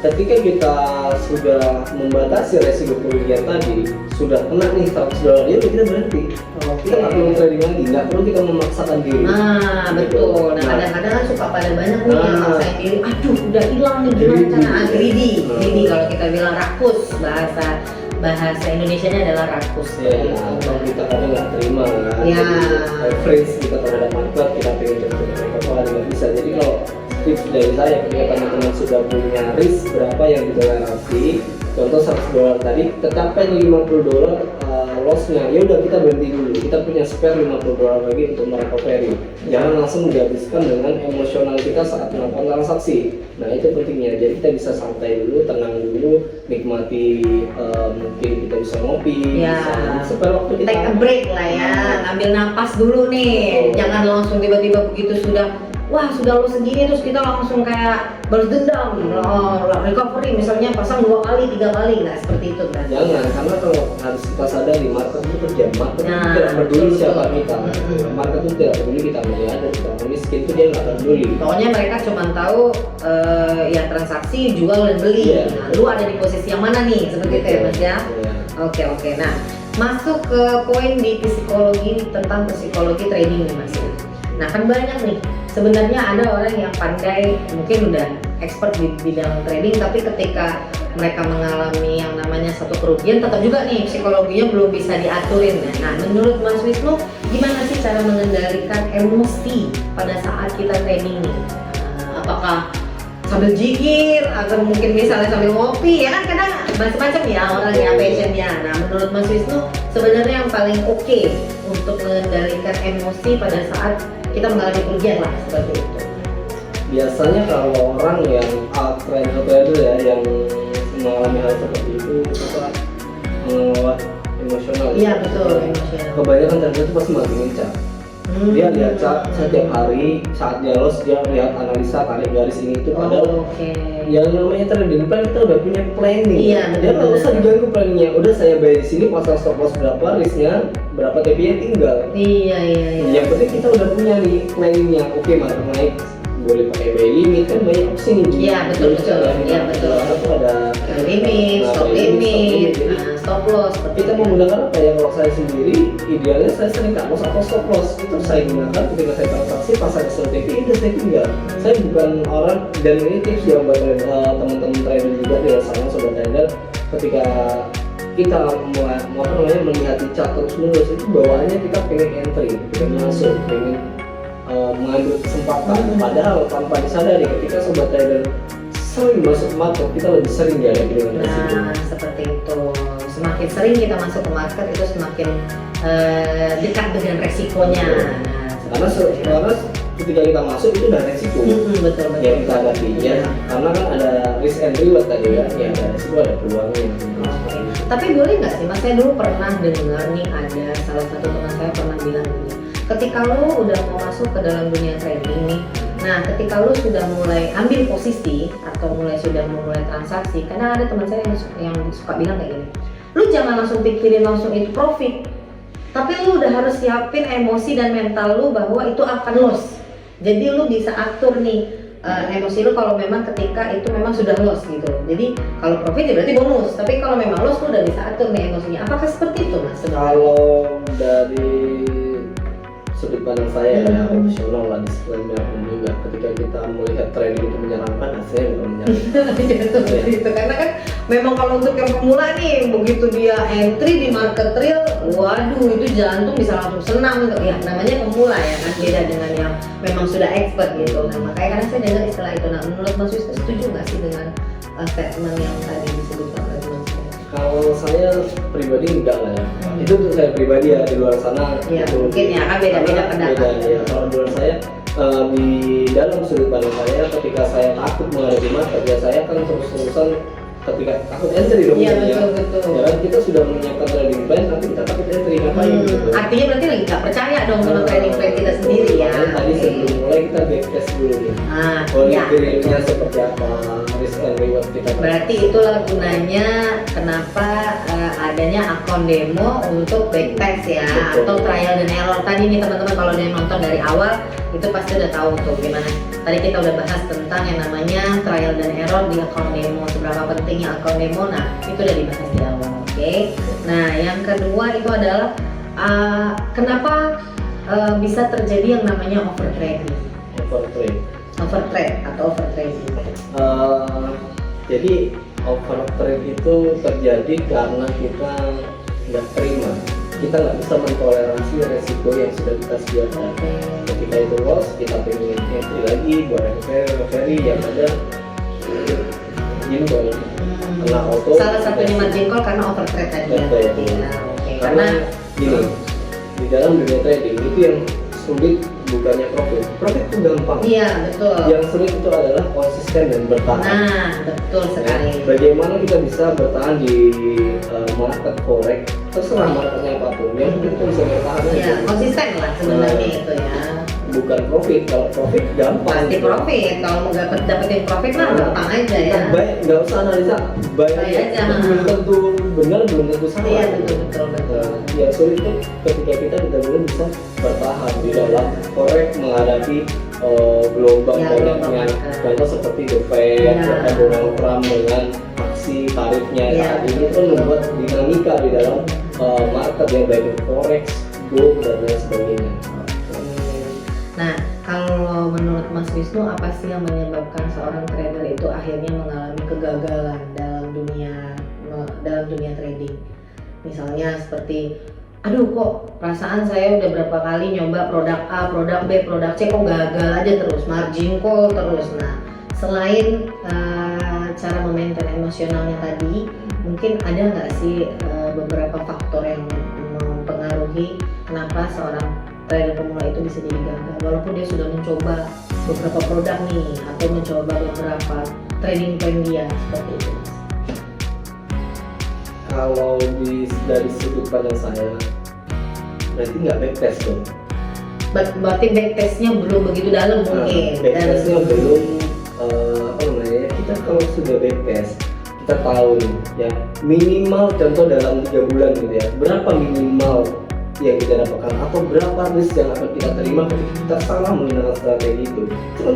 Ketika kita sudah membatasi resiko kerugian tadi, sudah kena nih $100, ya kita berhenti. Kita nggak perlu trading lagi, nggak perlu kita memaksakan diri. Betul. Nah, kadang-kadang kan suka pada banyak nih yang maksain diri. Aduh, udah hilang nih, gimana cara? Greedy kalau kita bilang, rakus, bahasa Indonesianya adalah rakus. Kita kadang nggak terima kan. Average kita terhadap market, kita pengen cepet-cepet recovery, nggak bisa. Jadi kalau tips dari saya, ketika teman-teman sudah punya risk berapa yang ditoleransi, contoh $100 tadi, tercapai $50 lossnya, ya udah kita berhenti dulu, kita punya spare $50 lagi untuk merecovery. Jangan langsung dihabiskan dengan emosional kita saat melakukan transaksi. Nah, itu pentingnya. Jadi kita bisa santai dulu, tenang dulu, nikmati, mungkin kita bisa ngopi, bisa spare waktu kita. Take a break lah ya, ngambil napas dulu nih. Jangan langsung tiba-tiba begitu sudah lo segini terus kita langsung kayak balas dendam, recovery misalnya pasang 2 kali, 3 kali, nggak seperti itu kan? Jangan, karena kalau harus kita sadari market itu kerja, market itu tidak peduli siapa kita, market itu tidak peduli kita miliarder, kita miskin itu dia nggak peduli. Pokoknya mereka cuma tahu ya transaksi, jual dan beli. Nah, lu ada di posisi yang mana nih, seperti itu ya Mas ya? Oke. Nah, masuk ke poin di psikologi, tentang psikologi trading nih Mas. Nah, kan banyak nih. Sebenarnya ada orang yang pandai, mungkin udah expert di bidang trading, tapi ketika mereka mengalami yang namanya satu kerugian, tetap juga nih psikologinya belum bisa diaturin. Nah, menurut Mas Wisnu, gimana sih cara mengendalikan emosi pada saat kita trading nih? Apakah sambil jikir atau mungkin misalnya sambil ngopi, ya kan kadang macam-macam ya orang ya passionnya. Nah, menurut Mas Wisnu sebenarnya yang paling oke untuk mengendalikan emosi pada saat kita mengalami kerugian lah seperti itu. Biasanya kalau orang yang trader ya yang mengalami hal seperti itu suka mengelola emosional. Iya betul, emosional. Kebanyakan trader itu pasti matiin chart. Dia lihat chart setiap hari, saat dia loss dia lihat analisa tarik garis ini itu. Padahal yang namanya trading plan kita udah punya planning. Iya, dia nggak usah diganggu planningnya. Udah saya bayar di sini pasang stop loss berapa, risknya berapa, TP-nya tinggal. Iya. Yang penting kita udah punya nih planningnya. Oke, market naik boleh pakai buy limit, kan banyak opsi nih. Iya betul. Iya betul. Ada limit, stop limit, stop loss. Kita menggunakan apa ya? Kalau saya sendiri, idealnya saya sering cut loss atau stop loss. Itu saya gunakan ketika saya transaksi pasang SLTP, udah saya tinggal. Saya bukan orang, dan ini tips ya buat teman-teman trader juga di luar sana, sobat trader. Ketika kita melihat di chart terus menerus, itu bawaannya kita pengen entry, pengen masuk, pengen mengambil kesempatan. Padahal tanpa disadari ketika sobat trader sering masuk ke market, kita lebih sering dihadapi dengan resiko. Nah, seperti itu. Semakin sering kita masuk ke market, itu semakin dekat dengan resikonya. Karena ketika kita masuk itu udah resiko. Betul. Yang kita hadapi ya. Karena kan ada risk and reward tadi ya. Ya ada resiko, ada peluangnya. Oke. Tapi boleh nggak sih, Mas? Saya dulu pernah dengar nih, ada salah satu teman saya pernah bilang gini. Ketika lo udah mau masuk ke dalam dunia trading nih, nah ketika lo sudah mulai ambil posisi atau sudah mulai transaksi, karena ada teman saya yang suka bilang kayak gini, lo jangan langsung pikirin langsung itu profit, tapi lo udah harus siapin emosi dan mental lo bahwa itu akan loss. Jadi lo bisa atur nih emosi lo kalau memang ketika itu memang sudah loss gitu. Jadi kalau profit ya berarti bonus, tapi kalau memang loss lo udah bisa atur nih emosinya. Apakah seperti itu Mas? Kalau dari sudut pandang saya ya, profesional lah, disclaimer juga, ketika kita melihat trading itu menyenangkan, saya bukan menyenangkan. Itu karena kan memang kalau untuk yang pemula nih, begitu dia entry di market real, waduh itu jantung bisa langsung senang gitu ya, namanya pemula ya kan, beda dengan yang memang sudah expert gitu. Nah makanya kadang saya dengar istilah itu. Nah menurut Mas Wisnu setuju nggak sih dengan statement yang tadi disebutkan oleh teman saya? Kalau saya pribadi enggak lah ya. Itu untuk saya pribadi ya, di luar sana. Iya mungkin ya kan beda-beda pendapat. Ya. Kalau di luar saya, di dalam sudut pandang saya, ketika saya takut menghadapi market ya saya akan terus-terusan ketika takut entry dong. Iya betul. Ya kan kita sudah menyiapkan trading plan tapi kita takut entry, ngapain gitu. Artinya berarti lagi nggak percaya dong sama trading plan kita sendiri ya. Tadi sebelum mulai kita backtest dulu nih. Greennya seperti apa, risk and reward kita. Berarti itulah gunanya kenapa adanya akun demo untuk backtest ya. Betul. Atau trial dan error. Tadi nih teman-teman kalau dia nonton dari awal itu pasti udah tahu tuh gimana. Tadi kita udah bahas tentang yang namanya trial dan error di akun demo, seberapa pentingnya akun demo. Nah itu udah dibahas di awal, oke? Nah yang kedua itu adalah kenapa bisa terjadi yang namanya overtrading. Overtrade atau overtrading. Jadi overtrade itu terjadi karena kita nggak terima, kita nggak bisa mentoleransi resiko yang sudah kita sediakan. Ketika itu loss, kita pengen entry lagi buat recovery yang ada margin kena auto. Salah satunya margin call karena overtrade tadi ya. Karena gini, di dalam dunia trading itu yang sulit bukannya profit itu gampang. Iya betul. Yang sulit itu adalah konsisten dan bertahan. Nah betul sekali. Bagaimana kita bisa bertahan di market forex, terserah marketnya apapun, yang penting kita bisa bertahan. Iya konsisten lah sebenarnya itu ya. Bukan profit, kalau profit gampang. Pasti profit, kalau mau dapetin profit mah gampang aja ya. Baik, nggak usah analisa, baik aja. Belum tentu benar, belum tentu salah. Iya betul. Yang sulit itu ketika kita benar-benar bisa bertahan di dalam forex menghadapi gelombang banyaknya. Contoh seperti The Fed, Donald Trump dengan aksi kondisi tarifnya Iya. saat ini itu membuat dinamika di dalam market yang baik itu forex, gold dan lain sebagainya. Nah, kalau menurut Mas Wisnu apa sih yang menyebabkan seorang trader itu akhirnya mengalami kegagalan dalam dunia trading? Misalnya seperti, aduh kok perasaan saya udah berapa kali nyoba produk A, produk B, produk C kok gagal aja terus, margin call terus. Nah, selain cara memaintain emosionalnya tadi, mungkin ada nggak sih beberapa faktor yang mempengaruhi kenapa seorang trader pemula itu bisa jadi gagal walaupun dia sudah mencoba beberapa produk nih atau mencoba beberapa trading plan dia seperti itu? Kalau dari sudut pandang saya, berarti nggak backtest dong. Berarti backtestnya belum begitu dalam mungkin. Backtestnya belum kita kalau sudah backtest kita tahu nih ya minimal contoh dalam 3 bulan gitu ya, berapa minimal yang kita dapatkan atau berapa risk yang akan kita terima ketika kita salah menggunakan strategi itu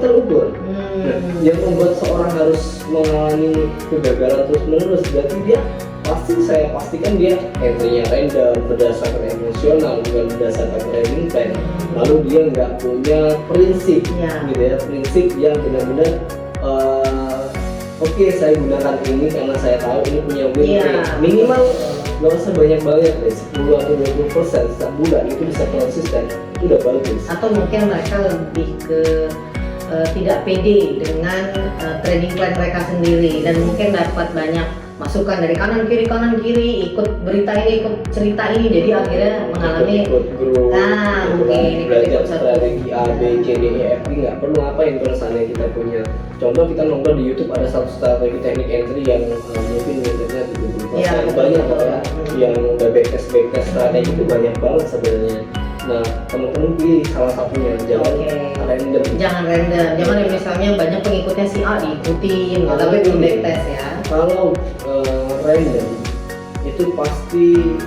terukur. Nah, yang membuat seorang harus mengalami kegagalan terus menerus berarti dia saya pastikan dia entry-nya random berdasarkan emosional bukan berdasarkan trading plan, lalu dia nggak punya prinsip gitu ya, prinsip yang benar-benar oke, saya gunakan ini karena saya tahu ini punya win rate minimal nggak usah banyak-banyak deh, 10 atau 20% setiap bulan itu bisa konsisten, itu udah bagus. Atau mungkin mereka lebih ke tidak pede dengan trading plan mereka sendiri dan mungkin dapat banyak masukan dari kanan kiri ikut berita ini, ikut cerita ini, jadi akhirnya mengalami ikut grup, mungkin belajar strategi A, B, C, D, E, F, G, nggak perlu ngapain kalau seandainya kita punya contoh, kita nonton di YouTube ada satu strategi teknik entry yang mungkin minatnya 70% banyak ya, yang udah backtest strategi itu banyak banget sebenarnya. Nah, teman-teman pilih salah satunya, jangan random. Jangan misalnya banyak pengikutnya si A diikutin, tapi belum backtest ya. Kalau random itu pasti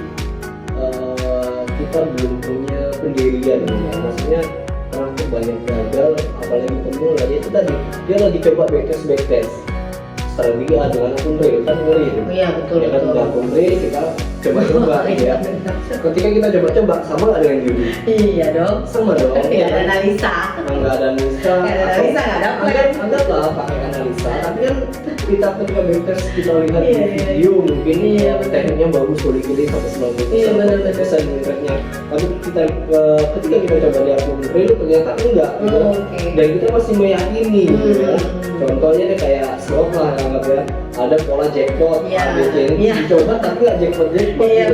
kita belum punya pendirian ya. Maksudnya orang banyak gagal, apalagi pemula ya itu tadi dia lagi coba backtest strategi A dengan akun real kan ngeri itu. Iya betul. Ya kan udah akun real kita coba-coba ya. Ketika kita coba-coba sama nggak dengan judi? Iya dong. Sama dong. Tidak ada analisa. Nggak ada analisa. Nggak ada plan. Anggaplah pakai analisa. Tapi kan kita ketika backtest kita lihat di video mungkin tekniknya bagus, boleh pilih sampai 90%. Iya benar. Tekniknya. Tapi ketika kita coba di akun real ternyata enggak. Gitu. Dan kita masih meyakini. Gitu, ya. Contohnya deh kayak slot lah, anggap ya ada pola jackpot, dicoba tapi nggak jackpot gitu ya.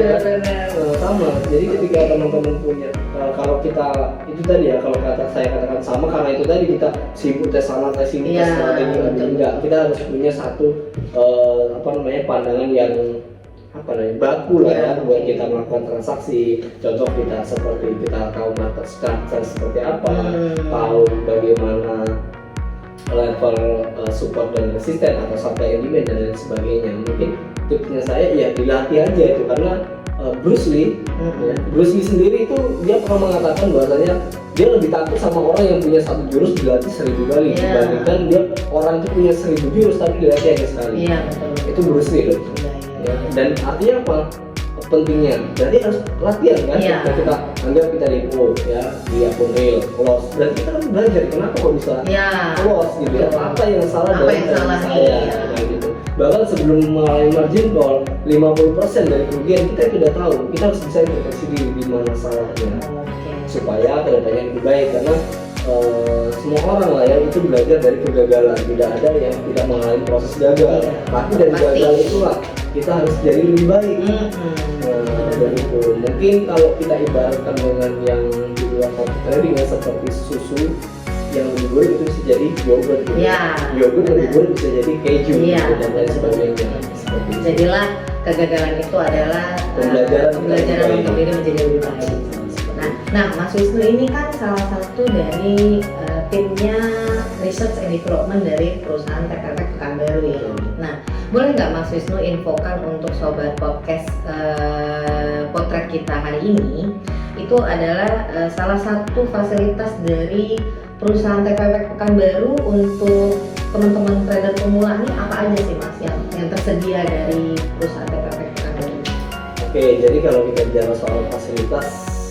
Sama. Jadi ketika teman-teman punya kalau kita itu tadi ya, kalau saya katakan sama karena itu tadi kita sibuk tes sana tes sini tes strategi enggak, kita harus punya satu pandangan yang baku lah ya buat kita melakukan transaksi. Contoh kita seperti kita tahu market structure seperti apa, tahu bagaimana level support dan resisten atau supply and demand dan lain sebagainya. Mungkin tipsnya saya ya dilatih aja itu, karena Bruce Lee sendiri itu dia pernah mengatakan bahwasanya dia lebih takut sama orang yang punya satu jurus dilatih 1000 kali dibandingkan dia orang itu punya 1000 jurus tapi dilatih hanya sekali. Itu Bruce Lee loh. Dan artinya apa? Pentingnya berarti harus latihan kan. Kita anggap kita depo ya di akun real loss, berarti kita harus belajar kenapa kok bisa loss gitu ya, apa yang salah dari saya gitu. Bahkan sebelum mulai margin call 50% dari kerugian kita sudah tahu, kita harus bisa introspeksi diri di mana salahnya supaya kedepannya lebih baik, karena semua orang lah ya itu belajar dari kegagalan, tidak ada yang tidak mengalami proses gagal, tapi dari gagal itulah kita harus jadi lebih baik. Dan itu mungkin kalau kita ibaratkan dengan yang di luar trading ya, seperti susu yang lebih buruk itu bisa jadi yogurt gitu. Yogurt yang lebih buruk bisa jadi keju dan lain sebagainya. Jadilah kegagalan itu adalah pembelajaran untuk diri menjadi lebih baik. Nah, Mas Wisnu ini kan salah satu dari timnya research and development dari perusahaan TPP Pekanbaru ya. Nah, boleh nggak Mas Wisnu infokan untuk sobat podcast potret kita hari ini, itu adalah salah satu fasilitas dari perusahaan TPP Pekanbaru untuk teman-teman trader pemula ini apa aja sih Mas yang tersedia dari perusahaan TPFX Pekanbaru? Oke, jadi kalau kita bicara soal fasilitas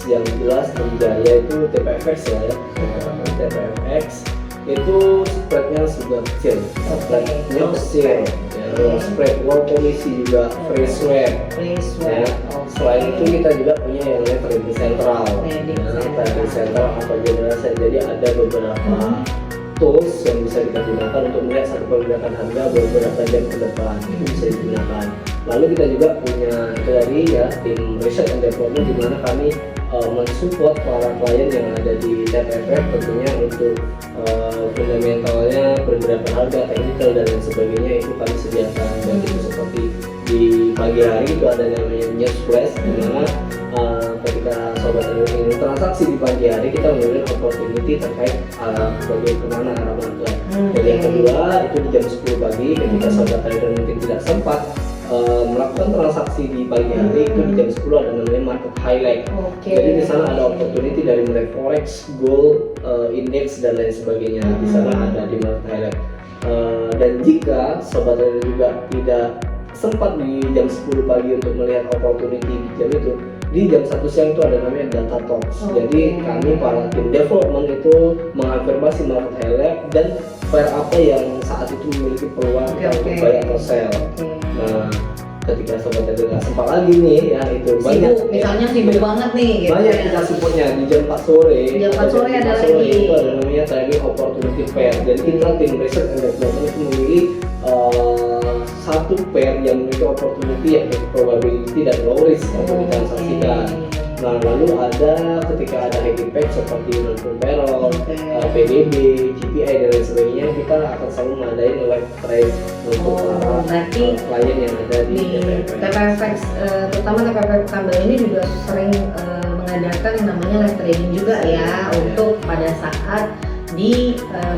yang jelas Trijaya itu TPFX lah ya. TPFX itu spreadnya sudah kecil, spreadnya kecil. Spread low komisi juga free swap. Ya. Selain itu kita juga punya yang namanya trading central. Trading central apa jelasnya? Jadi ada beberapa tools yang bisa kita gunakan untuk melihat satu pergerakan harga beberapa jam ke depan, itu bisa digunakan. Lalu kita juga punya itu tadi ya tim research and development di mana kami mensupport para klien yang ada di TPFX tentunya untuk fundamentalnya pergerakan harga, teknikal dan lain sebagainya itu kami sediakan. Dan itu seperti di pagi hari itu ada namanya news flash di mana ketika sobat trader ingin transaksi di pagi hari kita memberikan opportunity terkait bagaimana arah market. Dan yang kedua itu di jam 10 pagi ketika sobat trader mungkin tidak sempat melakukan transaksi di pagi hari itu di jam 10 ada namanya market highlight. Jadi di sana ada opportunity dari mulai forex, gold, index dan lain sebagainya. Di sana ada di market highlight. Dan jika sobat trader juga tidak sempat di jam 10 pagi untuk melihat opportunity di jam itu, di jam 1 siang itu ada namanya data talks. Jadi kami para tim development itu mengafirmasi market highlight dan pair apa yang saat itu memiliki peluang untuk buy atau sell. Nah, ketika sobat trader nggak sempat lagi nih ya itu banyak sibuk, misalnya sibuk banget nih gitu banyak ya. kita supportnya di jam 4 sore. Jam 4 sore ada lagi. Itu ada namanya trading opportunity pair. Dan kita tim research and development itu memilih satu pair yang memiliki opportunity yang probability dan low risk untuk ditransaksikan. Nah, lalu ada ketika ada high impact seperti non-farm payroll, PDB, GPI dan lain sebagainya, kita akan selalu mengadain live trade untuk para klien yang ada di TPFX, terutama TPFX Pekanbaru ini juga sering mengadakan yang namanya live trading juga ya untuk pada saat di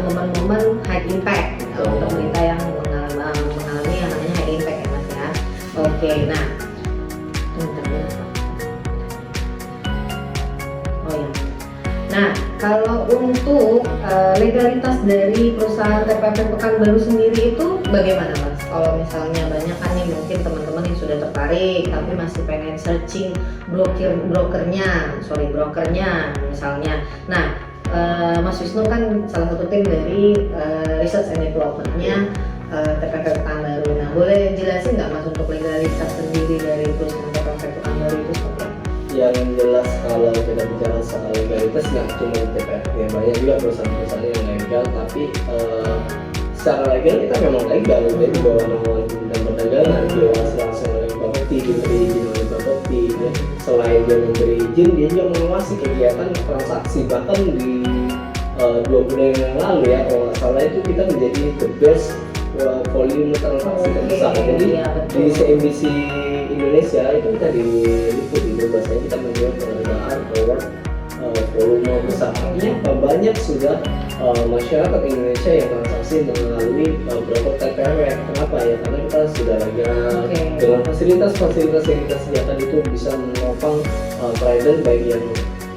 momen-momen high impact untuk kita yang mengalami yang namanya high impact ya Mas ya. Oke, nah nah, kalau untuk legalitas dari perusahaan TPFX Pekanbaru sendiri itu bagaimana Mas? Kalau misalnya banyak kan nih mungkin teman-teman yang sudah tertarik tapi masih pengen searching brokernya misalnya. Nah, Mas Wisnu kan salah satu tim dari research and development-nya TPFX Pekanbaru. Nah, boleh jelasin nggak Mas untuk legalitas sendiri dari perusahaan TPFX Pekanbaru itu seperti apa? Yang jelas kalau kita bicara soal legalitas nggak cuma TPFX ya, banyak juga perusahaan-perusahaan yang legal tapi secara legal kita memang legal, jadi di bawah naungan Kementerian Perdagangan, diawasi langsung oleh Bapepti, diberi izin oleh Bapepti ya. Selain dia memberi izin, dia juga mengawasi kegiatan transaksi. Bahkan di 2 bulan yang lalu ya kalau nggak salah itu kita menjadi the best volume transaksi terbesar. Jadi di CNBC Indonesia itu kita diliput di bahasanya kita menjual penghargaan award volume besar. Artinya banyak sudah masyarakat Indonesia yang transaksi melalui broker TPFX. Kenapa ya? Karena kita sudah legal dengan fasilitas-fasilitas yang kita sediakan itu bisa menopang trader baik yang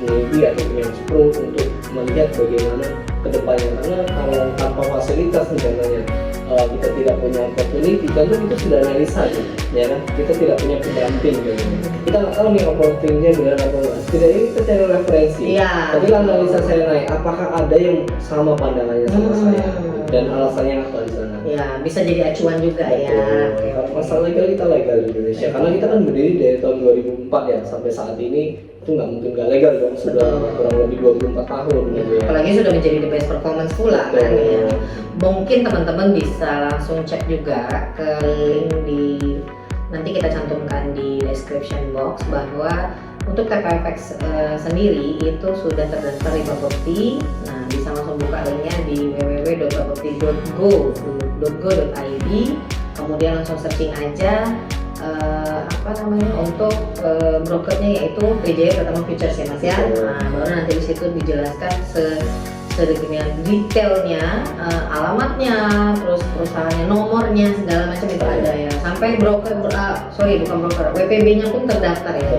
newbie atau yang pro untuk melihat bagaimana kedepannya. Karena kalau tanpa fasilitas misalnya kita tidak punya opportunity, tentu itu sudah analisa ya kan, kita tidak punya pendamping gitu. Kita nggak tahu nih opportunity-nya benar atau enggak, setidaknya kita cari referensi tapi analisa saya naik, apakah ada yang sama pandangannya sama saya dan alasannya apa di sana ya, bisa jadi acuan juga. Betul. Ya masalah legal kita legal di Indonesia karena kita kan berdiri dari tahun 2004 ya sampai saat ini itu nggak mungkin nggak legal dong, sudah kurang lebih 24 tahun gitu ya. Apalagi sudah menjadi the best performance pula kan ya. Mungkin teman-teman bisa langsung cek juga ke link di nanti kita cantumkan di description box bahwa untuk TPFX sendiri itu sudah terdaftar di Bapepti. Nah, bisa langsung buka linknya di www.bapepti.go.id, kemudian langsung searching aja untuk brokernya yaitu Trijaya Pratama Futures ya Mas ya. Nah, baru nanti di situ dijelaskan detailnya, alamatnya, terus perusahaannya, nomornya, segala macam itu ada ya. Sampai WPB-nya pun terdaftar ya.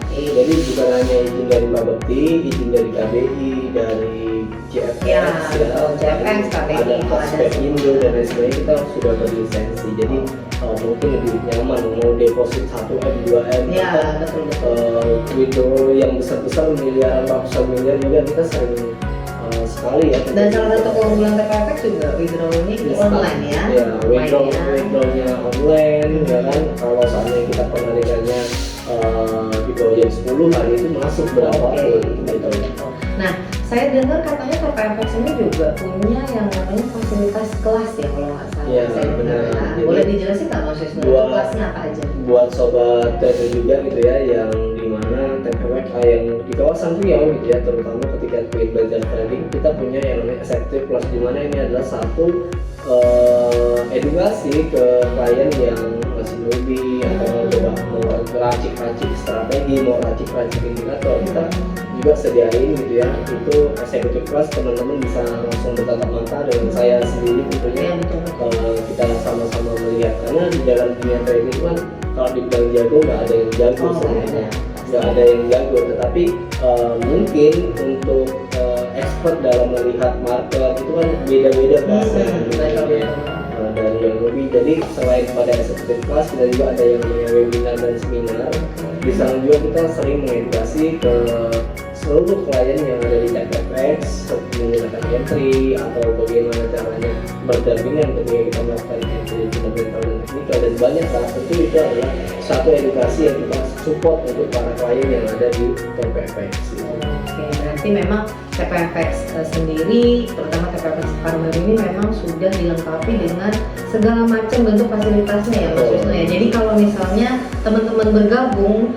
Jadi bukan hanya izin dari Bapepti, izin dari KBI, dari JFX Ya, betul. JFX, KPI ada itu ada aspek semua. Indo dan lain sebagainya, kita sudah berlisensi. Jadi mungkin lebih nyaman mau deposit 1M, 2M, Ya, betul. withdraw yang besar-besar miliaran, ratusan miliar juga kita sering sekali ya. Dan salah satu keunggulan TPFX juga withdrawal-nya itu online ya. Ya, Lumayan. withdrawnya online, ya kan. Kalau seandainya kita penarikannya di bawah jam 10 hari itu masuk berapapun. Oke, betul. Nah, saya dengar katanya TPFX ini juga punya yang namanya fasilitas kelas ya kalau nggak salah. Iya, Saya dengar benar. ya. Jadi, Boleh dijelasin nggak Mas Wisnu? buat- Kelasnya apa aja? Buat sobat trader juga gitu ya, yang dimana TPFX yang di kawasan Riau gitu ya, terutama ketika ingin belajar trading, kita punya yang namanya Effective Plus, dimana ini adalah satu edukasi ke klien yang masih newbie atau mau coba mau racik-racik strategi, mau racik-racik indikator, kita juga sediain gitu ya. Itu Executive Class, teman-teman bisa langsung bertatap mata dengan saya sendiri tentunya. Iya, betul. Kita sama-sama melihat, karena di dalam dunia trading itu kan kalau dibilang jago nggak ada yang jago sebenarnya, nggak ada yang jago, tetapi mungkin untuk expert dalam melihat market itu kan beda-beda bahasanya. Dari yang lebih, jadi selain pada executive class, kita juga ada yang namanya webinar dan seminar. Di sana juga kita sering mengedukasi ke seluruh klien yang ada di TPFX menggunakan entry atau bagaimana caranya berdampingan ketika kita melakukan entry fundamental dan teknikal, dan banyak lah. Tentu itu adalah satu edukasi yang kita support untuk para klien yang ada di TPFX. Oke, berarti memang TPFX sendiri, terutama TPFX Farmer ini memang sudah dilengkapi dengan segala macam bentuk fasilitasnya ya Mas Wisnu ya. Jadi kalau misalnya teman-teman bergabung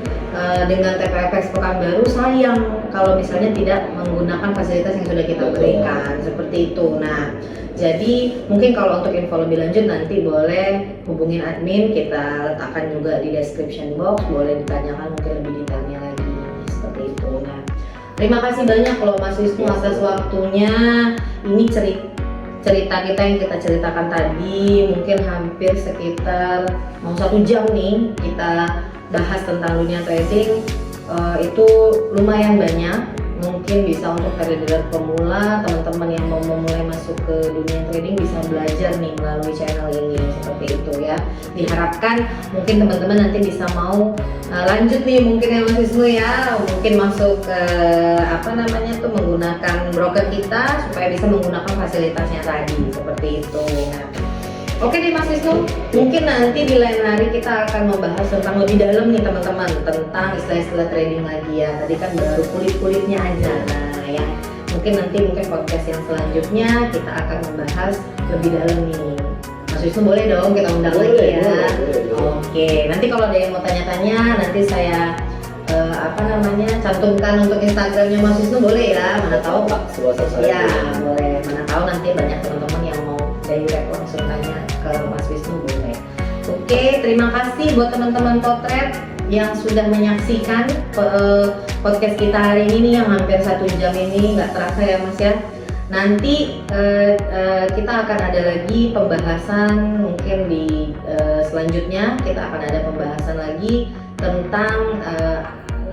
dengan TPFX Pekanbaru, sayang kalau misalnya tidak menggunakan fasilitas yang sudah kita berikan seperti itu. Nah, jadi mungkin kalau untuk info lebih lanjut nanti boleh hubungin admin, kita letakkan juga di description box, boleh ditanyakan mungkin lebih detailnya lagi seperti itu. Nah, terima kasih banyak loh Mas Wisnu atas waktunya. Ini cerita kita yang kita ceritakan tadi mungkin hampir sekitar mau 1 jam nih kita bahas tentang dunia trading. Itu lumayan banyak, mungkin bisa untuk trader pemula, teman-teman yang mau memulai masuk ke dunia trading bisa belajar nih melalui channel ini seperti itu ya. Diharapkan mungkin teman-teman nanti bisa mau lanjut nih mungkin ya Mas Wisnu ya, mungkin masuk ke menggunakan broker kita supaya bisa menggunakan fasilitasnya tadi seperti itu. Nah, oke deh Mas Wisnu, mungkin nanti di lain hari kita akan membahas tentang lebih dalam nih teman-teman tentang istilah-istilah trading lagi ya. Tadi kan baru kulit-kulitnya aja. Nah, yang mungkin podcast yang selanjutnya kita akan membahas lebih dalam nih. Mas Wisnu boleh dong kita undang lagi ya. Boleh. Oke, nanti kalau ada yang mau tanya-tanya nanti saya cantumkan untuk Instagramnya Mas Wisnu, boleh ya, mana tahu Pak. Ya boleh, mana tahu nanti banyak teman-teman yang mau direct langsung tanya ke Mas Wisnu, boleh. Oke, terima kasih buat teman-teman potret yang sudah menyaksikan podcast kita hari ini nih, yang hampir 1 jam ini, nggak terasa ya Mas ya. Nanti kita akan ada lagi pembahasan mungkin di selanjutnya, kita akan ada pembahasan lagi tentang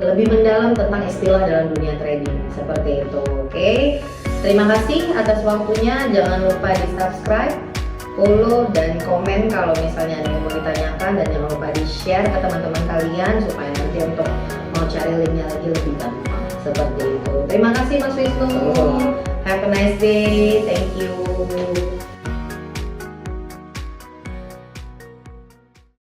lebih mendalam tentang istilah dalam dunia trading seperti itu. Oke, terima kasih atas waktunya. Jangan lupa di subscribe, follow, dan komen kalau misalnya ada yang mau ditanyakan, dan jangan lupa di share ke teman-teman kalian supaya nanti untuk mau cari linknya lagi lebih gampang seperti itu. Terima kasih Mas Wisnu. Have a nice day. Thank you.